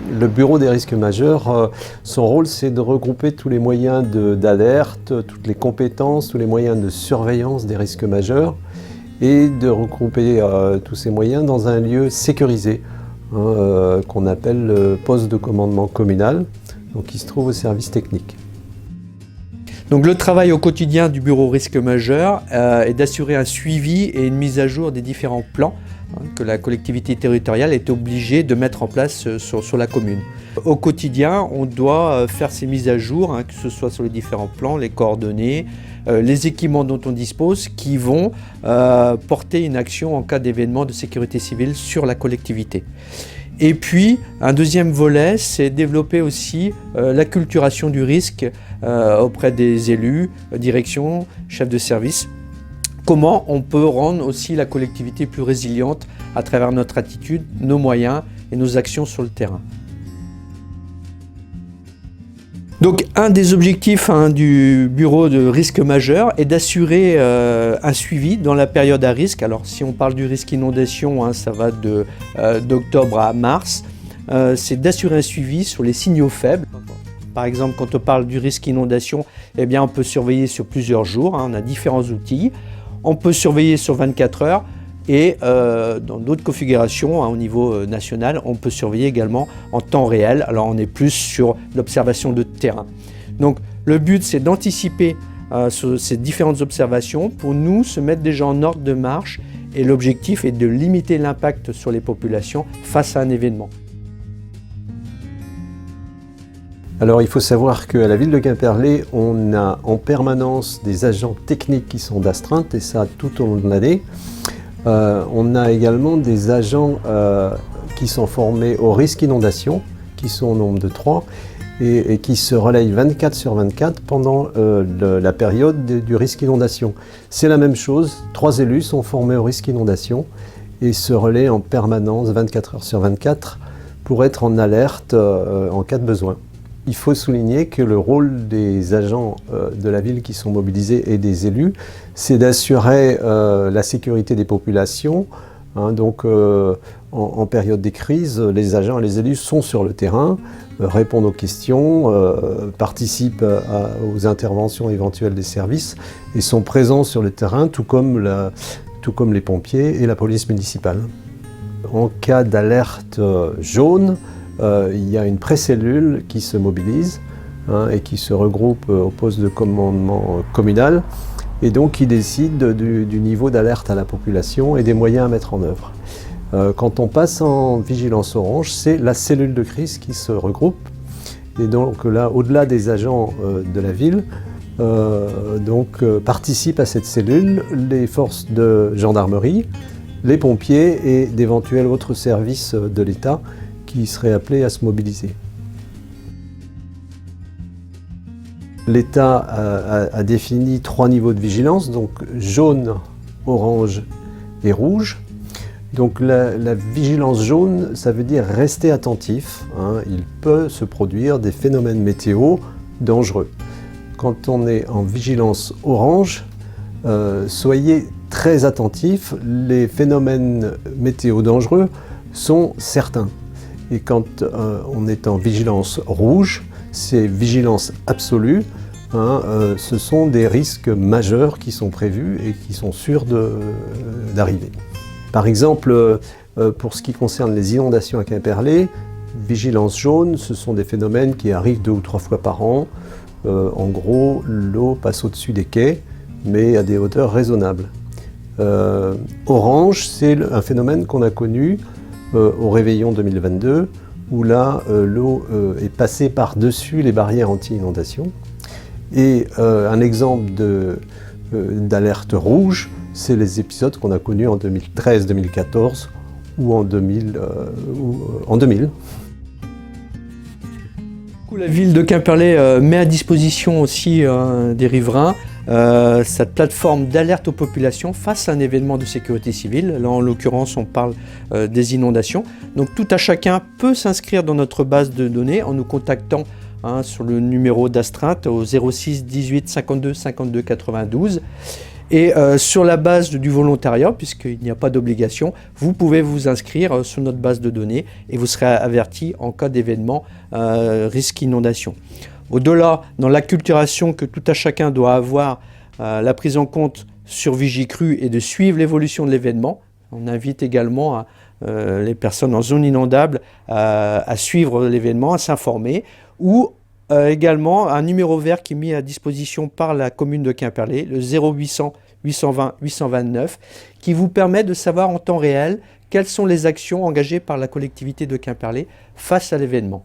Le bureau des risques majeurs, son rôle c'est de regrouper tous les moyens d'alerte, toutes les compétences, tous les moyens de surveillance des risques majeurs et de regrouper tous ces moyens dans un lieu sécurisé qu'on appelle le poste de commandement communal, donc qui se trouve au service technique. Donc le travail au quotidien du bureau risque majeur est d'assurer un suivi et une mise à jour des différents plans que la collectivité territoriale est obligée de mettre en place sur la commune. Au quotidien, on doit faire ces mises à jour, que ce soit sur les différents plans, les coordonnées, les équipements dont on dispose qui vont porter une action en cas d'événement de sécurité civile sur la collectivité. Et puis, un deuxième volet, c'est développer aussi l'acculturation du risque auprès des élus, direction, chefs de service. Comment on peut rendre aussi la collectivité plus résiliente à travers notre attitude, nos moyens et nos actions sur le terrain. Donc, un des objectifs du bureau de risque majeur est d'assurer un suivi dans la période à risque. Alors, si on parle du risque inondation, ça va d'octobre à mars. C'est d'assurer un suivi sur les signaux faibles. Par exemple, quand on parle du risque inondation, eh bien, on peut surveiller sur plusieurs jours. On a différents outils. On peut surveiller sur 24 heures. Et dans d'autres configurations, au niveau national, on peut surveiller également en temps réel. Alors on est plus sur l'observation de terrain. Donc le but, c'est d'anticiper sur ces différentes observations pour nous se mettre déjà en ordre de marche. Et l'objectif est de limiter l'impact sur les populations face à un événement. Alors il faut savoir qu'à la ville de Quimperlé, on a en permanence des agents techniques qui sont d'astreinte, et ça tout au long de l'année. On a également des agents qui sont formés au risque inondation, qui sont au nombre de 3, et qui se relayent 24 sur 24 pendant la période du risque inondation. C'est la même chose, 3 élus sont formés au risque inondation et se relaient en permanence 24 heures sur 24 pour être en alerte en cas de besoin. Il faut souligner que le rôle des agents de la ville qui sont mobilisés et des élus, c'est d'assurer la sécurité des populations. Donc en période des crises, les agents et les élus sont sur le terrain, répondent aux questions, participent aux interventions éventuelles des services et sont présents sur le terrain, tout comme les pompiers et la police municipale. En cas d'alerte jaune, il y a une pré-cellule qui se mobilise et qui se regroupe au poste de commandement communal et donc qui décide du niveau d'alerte à la population et des moyens à mettre en œuvre. Quand on passe en vigilance orange, c'est la cellule de crise qui se regroupe et donc là, au-delà des agents de la ville, participent à cette cellule les forces de gendarmerie, les pompiers et d'éventuels autres services de l'État qui seraient appelés à se mobiliser. L'État a défini 3 niveaux de vigilance, donc jaune, orange et rouge. Donc la vigilance jaune, ça veut dire rester attentif. Il peut se produire des phénomènes météo dangereux. Quand on est en vigilance orange, soyez très attentifs, les phénomènes météo dangereux sont certains. Et quand on est en vigilance rouge, c'est vigilance absolue. Ce sont des risques majeurs qui sont prévus et qui sont sûrs d'arriver. Par exemple, pour ce qui concerne les inondations à Quimperlé, vigilance jaune, ce sont des phénomènes qui arrivent 2 ou 3 fois par an. En gros, l'eau passe au-dessus des quais, mais à des hauteurs raisonnables. Orange, c'est un phénomène qu'on a connu au réveillon 2022, où là, l'eau est passée par-dessus les barrières anti-inondation. Et un exemple d'alerte rouge, c'est les épisodes qu'on a connus en 2013-2014 ou en 2000. La ville de Quimperlé met à disposition aussi des riverains cette plateforme d'alerte aux populations face à un événement de sécurité civile. Là, en l'occurrence, on parle des inondations. Donc, tout à chacun peut s'inscrire dans notre base de données en nous contactant sur le numéro d'astreinte au 06 18 52 52 92. Et sur la base du volontariat, puisqu'il n'y a pas d'obligation, vous pouvez vous inscrire sur notre base de données et vous serez averti en cas d'événement risque inondation. Au-delà, dans l'acculturation que tout à chacun doit avoir, la prise en compte sur Vigicru et de suivre l'évolution de l'événement. On invite également les personnes en zone inondable à suivre l'événement, à s'informer, ou également un numéro vert qui est mis à disposition par la commune de Quimperlé, le 0800 820 829, qui vous permet de savoir en temps réel quelles sont les actions engagées par la collectivité de Quimperlé face à l'événement.